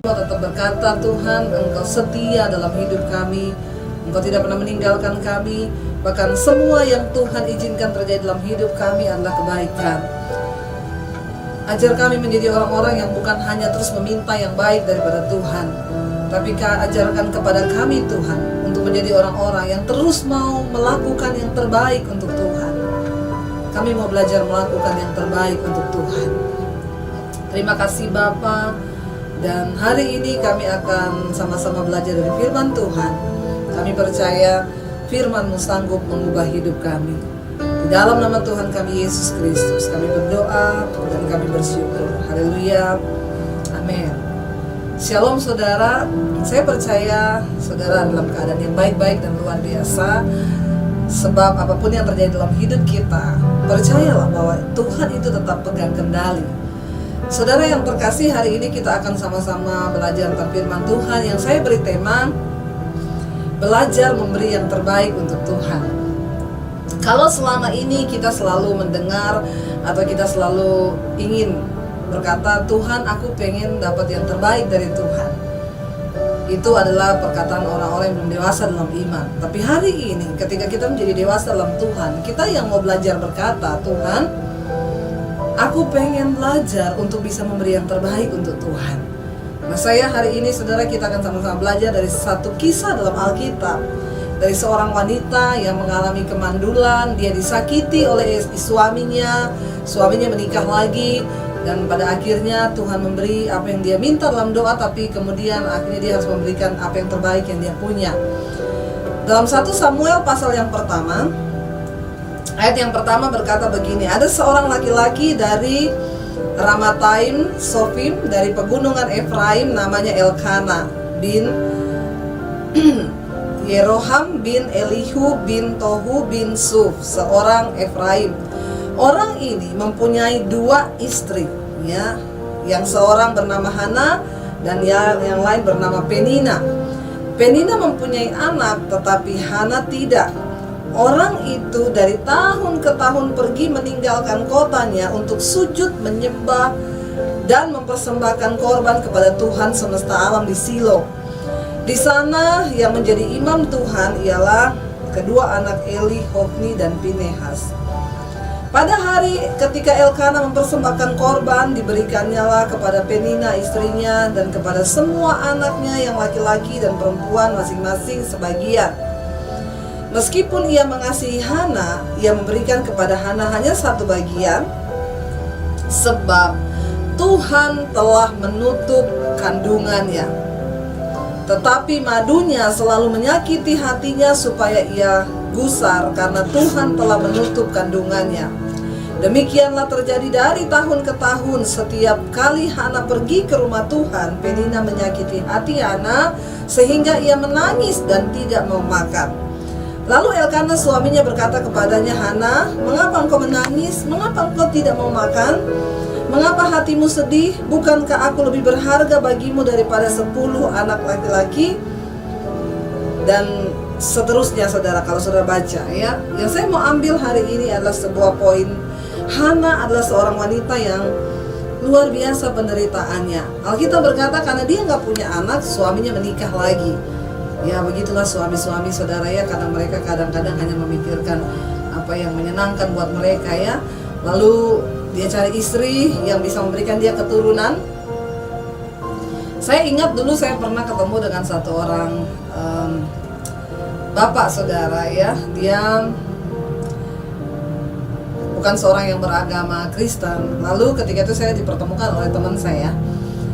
Engkau tetap berkata, Tuhan, Engkau setia dalam hidup kami. Engkau tidak pernah meninggalkan kami. Bahkan semua yang Tuhan izinkan terjadi dalam hidup kami adalah kebaikan. Ajar kami menjadi orang-orang yang bukan hanya terus meminta yang baik daripada Tuhan, tapi ajarkan kepada kami Tuhan untuk menjadi orang-orang yang terus mau melakukan yang terbaik untuk Tuhan. Kami mau belajar melakukan yang terbaik untuk Tuhan. Terima kasih Bapa. Dan hari ini kami akan sama-sama belajar dari firman Tuhan. Kami percaya firman-Mu sanggup mengubah hidup kami. Di dalam nama Tuhan kami Yesus Kristus kami berdoa dan kami bersyukur. Haleluya. Amin. Shalom saudara. Saya percaya saudara dalam keadaan yang baik-baik dan luar biasa. Sebab apapun yang terjadi dalam hidup kita, percayalah bahwa Tuhan itu tetap pegang kendali. Saudara yang terkasih, hari ini kita akan sama-sama belajar tentang firman Tuhan yang saya beri tema belajar memberi yang terbaik untuk Tuhan. Kalau selama ini kita selalu mendengar atau kita selalu ingin berkata, Tuhan, aku pengen dapat yang terbaik dari Tuhan. Itu adalah perkataan orang-orang yang belum dewasa dalam iman. Tapi hari ini ketika kita menjadi dewasa dalam Tuhan, kita yang mau belajar berkata, Tuhan, aku pengen belajar untuk bisa memberi yang terbaik untuk Tuhan. Nah, saya hari ini saudara, kita akan sama-sama belajar dari satu kisah dalam Alkitab, dari seorang wanita yang mengalami kemandulan. Dia disakiti oleh suaminya menikah lagi, dan pada akhirnya Tuhan memberi apa yang dia minta dalam doa, tapi kemudian akhirnya dia harus memberikan apa yang terbaik yang dia punya. Dalam 1 Samuel pasal yang pertama, ayat yang pertama berkata begini, ada seorang laki-laki dari Ramataim Sofim, dari pegunungan Efraim, namanya Elkana bin Yeroham bin Elihu bin Tohu bin Suf, seorang Efraim. Orang ini mempunyai 2 istri, ya, yang seorang bernama Hana dan yang lain bernama Penina. Penina mempunyai anak, tetapi Hana tidak. Orang itu dari tahun ke tahun pergi meninggalkan kotanya untuk sujud menyembah dan mempersembahkan korban kepada Tuhan semesta alam di Silo. Di sana yang menjadi imam Tuhan ialah kedua anak Eli, Hofni dan Pinehas. Pada hari ketika Elkana mempersembahkan korban, diberikannya kepada Penina istrinya dan kepada semua anaknya yang laki-laki dan perempuan masing-masing sebagian. Meskipun ia mengasihi Hana, ia memberikan kepada Hana hanya 1 bagian, sebab Tuhan telah menutup kandungannya. Tetapi madunya selalu menyakiti hatinya supaya ia gusar karena Tuhan telah menutup kandungannya. Demikianlah terjadi dari tahun ke tahun. Setiap kali Hana pergi ke rumah Tuhan, Penina menyakiti hati Hana sehingga ia menangis dan tidak mau makan. Lalu Elkana suaminya berkata kepadanya, Hana, mengapa engkau menangis? Mengapa engkau tidak mau makan? Mengapa hatimu sedih? Bukankah aku lebih berharga bagimu daripada 10 anak laki-laki? Dan seterusnya saudara, kalau saudara baca ya. Yang saya mau ambil hari ini adalah sebuah poin. Hana adalah seorang wanita yang luar biasa penderitaannya. Alkitab berkata karena dia nggak punya anak, suaminya menikah lagi. Ya begitulah suami-suami saudara ya, karena mereka kadang-kadang hanya memikirkan apa yang menyenangkan buat mereka ya. Lalu dia cari istri yang bisa memberikan dia keturunan. Saya ingat dulu saya pernah ketemu dengan satu orang bapak saudara ya. Dia bukan seorang yang beragama Kristen. Lalu ketika itu saya dipertemukan oleh teman saya.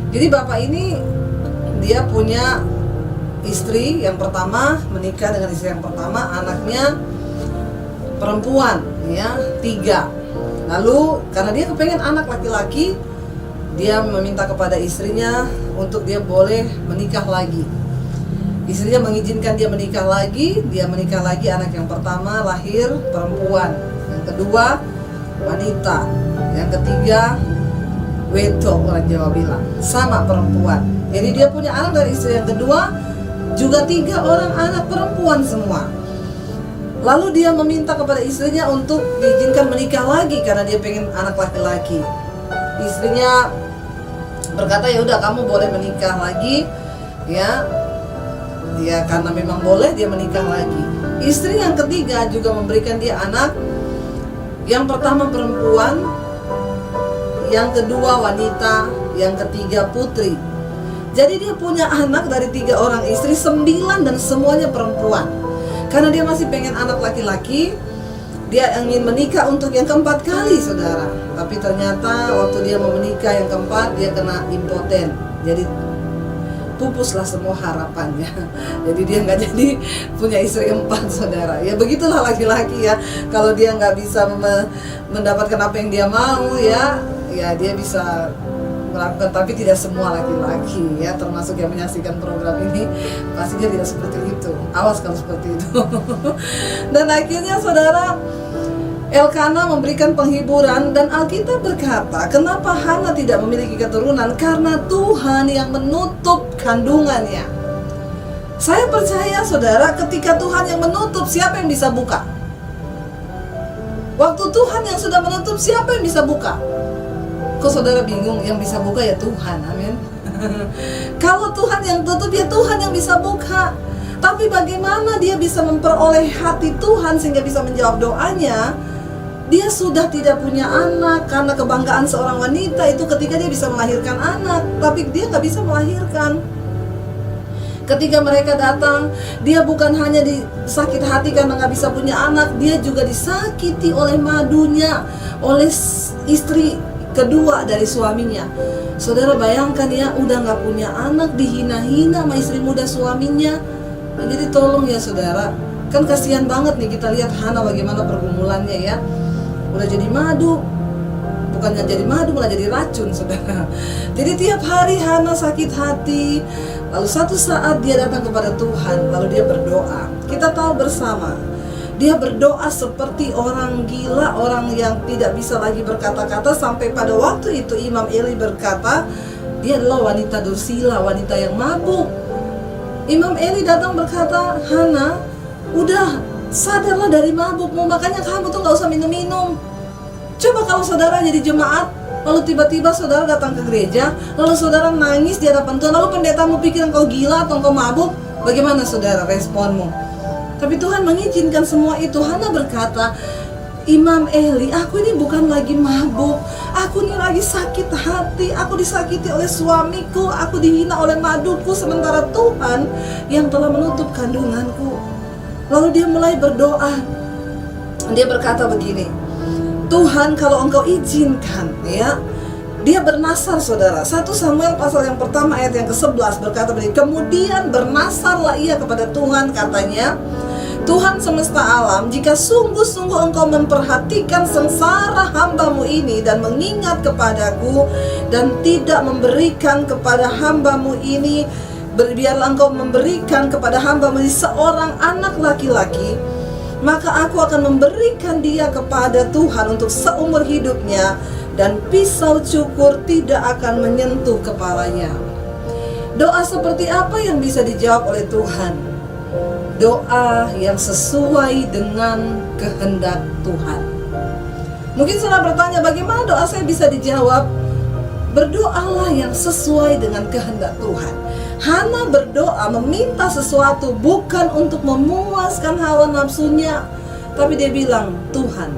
Jadi bapak ini dia punya istri yang pertama, menikah dengan istri yang pertama, anaknya perempuan ya 3. Lalu karena dia kepengen anak laki-laki, dia meminta kepada istrinya untuk dia boleh menikah lagi. Istrinya mengizinkan dia menikah lagi. Dia menikah lagi, anak yang pertama lahir perempuan, yang kedua wanita, yang ketiga weto, orang Jawa bilang, sama perempuan. Jadi dia punya anak dari istri yang kedua, juga 3 orang anak perempuan semua. Lalu dia meminta kepada istrinya untuk diizinkan menikah lagi karena dia pengen anak laki-laki. Istrinya berkata, ya udah kamu boleh menikah lagi, ya karena memang boleh dia menikah lagi. Istri yang ketiga juga memberikan dia anak. Yang pertama perempuan, yang kedua wanita, yang ketiga putri. Jadi dia punya anak dari 3 orang istri, 9 dan semuanya perempuan. Karena dia masih pengen anak laki-laki, dia ingin menikah untuk yang keempat kali, saudara. Tapi ternyata waktu dia mau menikah yang keempat, dia kena impoten. Jadi pupuslah semua harapannya. Jadi dia nggak jadi punya istri 4, saudara. Ya begitulah laki-laki ya. Kalau dia nggak bisa mendapatkan apa yang dia mau, ya dia bisa melakukan, tapi tidak semua laki-laki ya, termasuk yang menyaksikan program ini pasti dia tidak seperti itu. Awas kalau seperti itu. Dan akhirnya saudara, Elkana memberikan penghiburan, dan Alkitab berkata, kenapa Hana tidak memiliki keturunan? Karena Tuhan yang menutup kandungannya. Saya percaya saudara, ketika Tuhan yang menutup, siapa yang bisa buka? Waktu Tuhan yang sudah menutup, siapa yang bisa buka? Kok saudara bingung? Yang bisa buka ya Tuhan, amin. Kalau Tuhan yang tutup, ya Tuhan yang bisa buka. Tapi bagaimana dia bisa memperoleh hati Tuhan sehingga bisa menjawab doanya? Dia sudah tidak punya anak, karena kebanggaan seorang wanita itu ketika dia bisa melahirkan anak, tapi dia gak bisa melahirkan. Ketika mereka datang, dia bukan hanya disakit hati karena gak bisa punya anak, dia juga disakiti oleh madunya, oleh istri kedua dari suaminya. Saudara bayangkan ya, udah gak punya anak, dihina-hina sama istri muda suaminya. Jadi tolong ya saudara, kan kasihan banget nih kita lihat Hana bagaimana pergumulannya ya. Udah jadi madu, bukannya jadi madu malah jadi racun, saudara. Jadi tiap hari Hana sakit hati. Lalu satu saat dia datang kepada Tuhan, lalu dia berdoa. Kita tahu bersama, dia berdoa seperti orang gila, orang yang tidak bisa lagi berkata-kata. Sampai pada waktu itu Imam Eli berkata, dia adalah wanita dursila, wanita yang mabuk. Imam Eli datang berkata, Hana, udah sadarlah dari mabukmu, makanya kamu tuh gak usah minum-minum. Coba kalau saudara jadi jemaat, lalu tiba-tiba saudara datang ke gereja, lalu saudara nangis di hadapan Tuhan, lalu pendetamu pikir engkau gila atau engkau mabuk, bagaimana saudara responmu? Tapi Tuhan mengizinkan semua itu. Hana berkata, Imam Eli, aku ini bukan lagi mabuk, aku ini lagi sakit hati, aku disakiti oleh suamiku, aku dihina oleh maduku, sementara Tuhan yang telah menutup kandunganku. Lalu dia mulai berdoa. Dia berkata begini, Tuhan kalau engkau izinkan ya. Dia bernasar saudara. 1 Samuel pasal yang pertama ayat yang ke-11 berkata begini, kemudian bernasarlah ia kepada Tuhan, katanya, Tuhan semesta alam, jika sungguh-sungguh engkau memperhatikan sengsara hambamu ini dan mengingat kepadaku dan tidak memberikan kepada hambamu ini, biarlah engkau memberikan kepada hambamu ini seorang anak laki-laki, maka aku akan memberikan dia kepada Tuhan untuk seumur hidupnya, dan pisau cukur tidak akan menyentuh kepalanya. Doa seperti apa yang bisa dijawab oleh Tuhan? Doa yang sesuai dengan kehendak Tuhan. Mungkin saudara bertanya, bagaimana doa saya bisa dijawab? Berdoalah yang sesuai dengan kehendak Tuhan. Hana berdoa meminta sesuatu bukan untuk memuaskan hawa nafsunya, tapi dia bilang, Tuhan,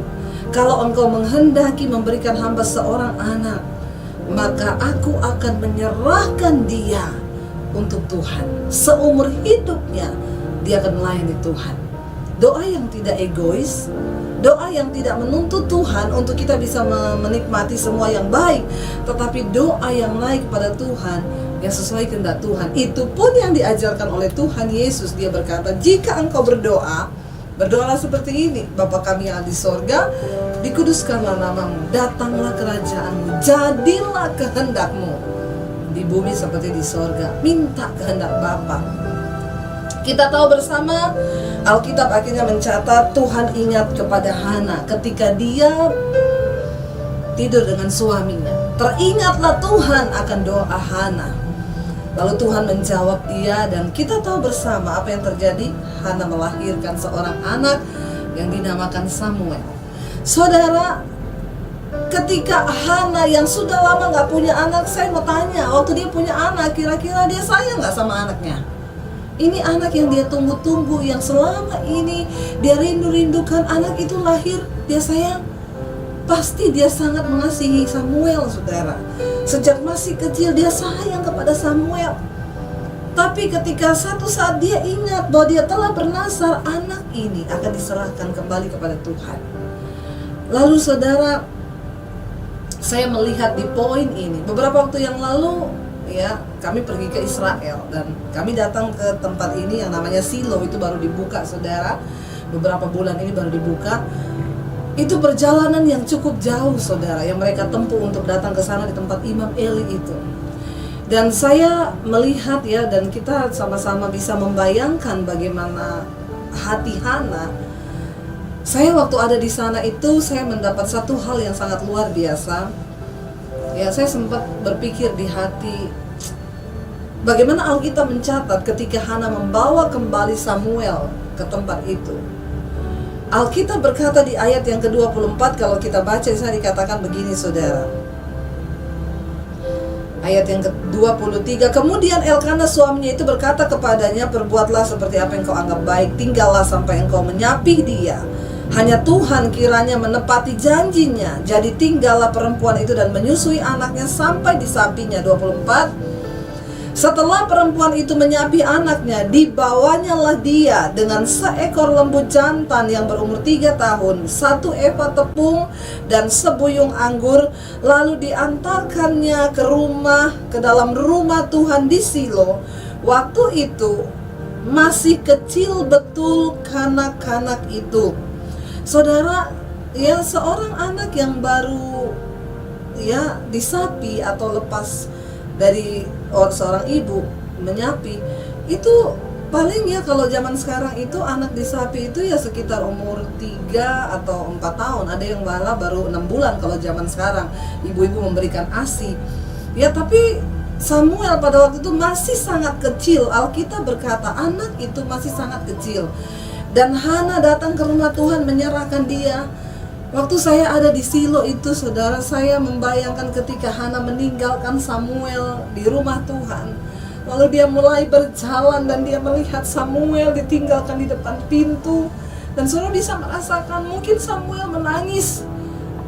kalau engkau menghendaki memberikan hamba seorang anak, maka aku akan menyerahkan dia untuk Tuhan. Seumur hidupnya dia akan melayani Tuhan. Doa yang tidak egois, doa yang tidak menuntut Tuhan untuk kita bisa menikmati semua yang baik, tetapi doa yang naik kepada Tuhan, yang sesuai kehendak Tuhan. Itu pun yang diajarkan oleh Tuhan Yesus. Dia berkata, jika engkau berdoa, berdoalah seperti ini, Bapa kami yang ada di sorga, dikuduskanlah namamu, datanglah kerajaanmu, jadilah kehendakmu di bumi seperti di sorga. Minta kehendak Bapa. Kita tahu bersama, Alkitab akhirnya mencatat Tuhan ingat kepada Hana ketika dia tidur dengan suaminya. Teringatlah Tuhan akan doa Hana. Lalu Tuhan menjawab dia, dan kita tahu bersama apa yang terjadi. Hana melahirkan seorang anak yang dinamakan Samuel. Saudara, ketika Hana yang sudah lama gak punya anak, saya mau tanya, waktu dia punya anak, kira-kira dia sayang gak sama anaknya? Ini anak yang dia tunggu-tunggu, yang selama ini dia rindu-rindukan, anak itu lahir, dia sayang. Pasti dia sangat mengasihi Samuel, saudara. Sejak masih kecil dia sayang kepada Samuel. Tapi ketika satu saat dia ingat bahwa dia telah bernazar, anak ini akan diserahkan kembali kepada Tuhan. Lalu saudara, saya melihat di poin ini, beberapa waktu yang lalu ya, kami pergi ke Israel dan kami datang ke tempat ini yang namanya Silo, itu baru dibuka, saudara. Beberapa bulan ini baru dibuka. Itu perjalanan yang cukup jauh, saudara, yang mereka tempuh untuk datang ke sana di tempat Imam Eli itu. Dan saya melihat ya, dan kita sama-sama bisa membayangkan bagaimana hati Hana. Saya waktu ada di sana itu, saya mendapat satu hal yang sangat luar biasa. Ya, saya sempat berpikir di hati, bagaimana Alkitab mencatat ketika Hana membawa kembali Samuel ke tempat itu. Alkitab berkata di ayat yang ke-24, kalau kita baca di sana dikatakan begini, saudara. Ayat yang ke-23, kemudian Elkana suaminya itu berkata kepadanya, perbuatlah seperti apa yang kau anggap baik, tinggallah sampai engkau menyapih dia. Hanya Tuhan kiranya menepati janjinya. Jadi tinggallah perempuan itu dan menyusui anaknya sampai disapinya. 24. Setelah perempuan itu menyapi anaknya, dibawanyalah dia dengan seekor lembu jantan yang berumur 3 tahun, 1 eva tepung dan sebuyung anggur, lalu diantarkannya ke dalam rumah Tuhan di Silo. Waktu itu masih kecil betul kanak-kanak itu. Saudara, ya, seorang anak yang baru ya disapi atau lepas dari seorang ibu menyapi, itu paling ya kalau zaman sekarang itu anak disapi itu ya sekitar umur 3 atau 4 tahun. Ada yang malah baru 6 bulan kalau zaman sekarang ibu-ibu memberikan ASI. Ya, tapi Samuel pada waktu itu masih sangat kecil. Alkitab berkata anak itu masih sangat kecil. Dan Hana datang ke rumah Tuhan menyerahkan dia. Waktu saya ada di Silo itu, saudara, saya membayangkan ketika Hana meninggalkan Samuel di rumah Tuhan. Lalu dia mulai berjalan dan dia melihat Samuel ditinggalkan di depan pintu. Dan saudara bisa merasakan mungkin Samuel menangis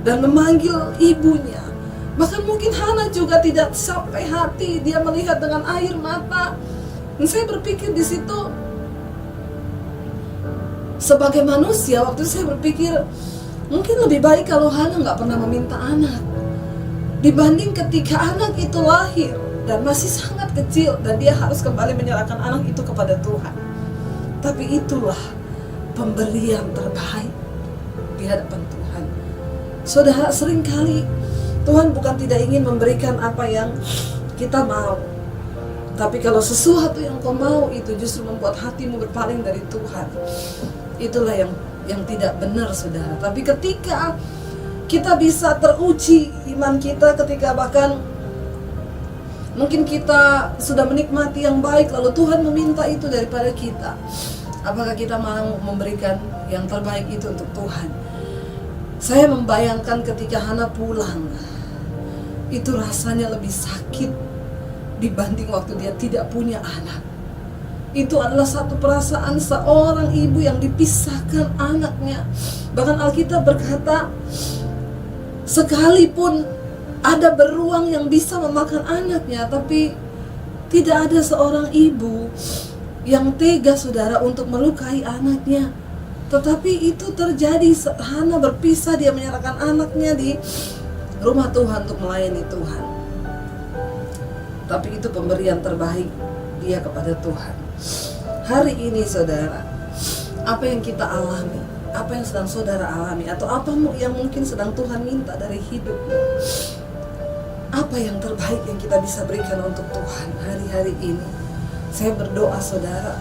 dan memanggil ibunya. Bahkan mungkin Hana juga tidak sampai hati, dia melihat dengan air mata. Dan saya berpikir di situ, sebagai manusia, waktu saya berpikir mungkin lebih baik kalau Hana nggak pernah meminta anak, dibanding ketika anak itu lahir dan masih sangat kecil dan dia harus kembali menyerahkan anak itu kepada Tuhan. Tapi itulah pemberian terbaik di hadapan Tuhan. Saudara, seringkali Tuhan bukan tidak ingin memberikan apa yang kita mau, tapi kalau sesuatu yang kau mau itu justru membuat hatimu berpaling dari Tuhan, itulah yang tidak benar, saudara. Tapi ketika kita bisa teruji iman kita, ketika bahkan mungkin kita sudah menikmati yang baik, lalu Tuhan meminta itu daripada kita, apakah kita mau memberikan yang terbaik itu untuk Tuhan? Saya membayangkan ketika Hana pulang, itu rasanya lebih sakit dibanding waktu dia tidak punya anak. Itu adalah satu perasaan seorang ibu yang dipisahkan anaknya. Bahkan Alkitab berkata, sekalipun ada beruang yang bisa memakan anaknya, tapi tidak ada seorang ibu yang tega, saudara, untuk melukai anaknya. Tetapi itu terjadi. Hana berpisah, dia menyerahkan anaknya di rumah Tuhan untuk melayani Tuhan. Tapi itu pemberian terbaik dia kepada Tuhan. Hari ini, saudara, apa yang kita alami, apa yang sedang saudara alami, atau apa yang mungkin sedang Tuhan minta dari hidupmu, apa yang terbaik yang kita bisa berikan untuk Tuhan hari-hari ini? Saya berdoa, saudara,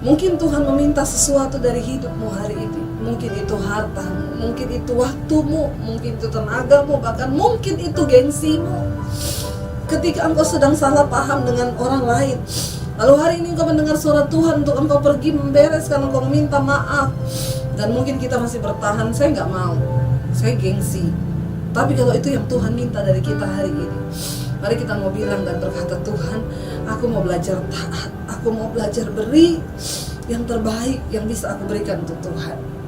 mungkin Tuhan meminta sesuatu dari hidupmu hari ini. Mungkin itu hartamu, mungkin itu waktumu, mungkin itu tenagamu, bahkan mungkin itu gengsimu. Ketika engkau sedang salah paham dengan orang lain, lalu hari ini engkau mendengar suara Tuhan untuk engkau pergi membereskan, engkau meminta maaf, dan mungkin kita masih bertahan, saya nggak mau, saya gengsi, Tapi kalau itu yang Tuhan minta dari kita hari ini, mari kita mau bilang dan berkata, Tuhan, aku mau belajar taat, aku mau belajar beri yang terbaik yang bisa aku berikan untuk Tuhan.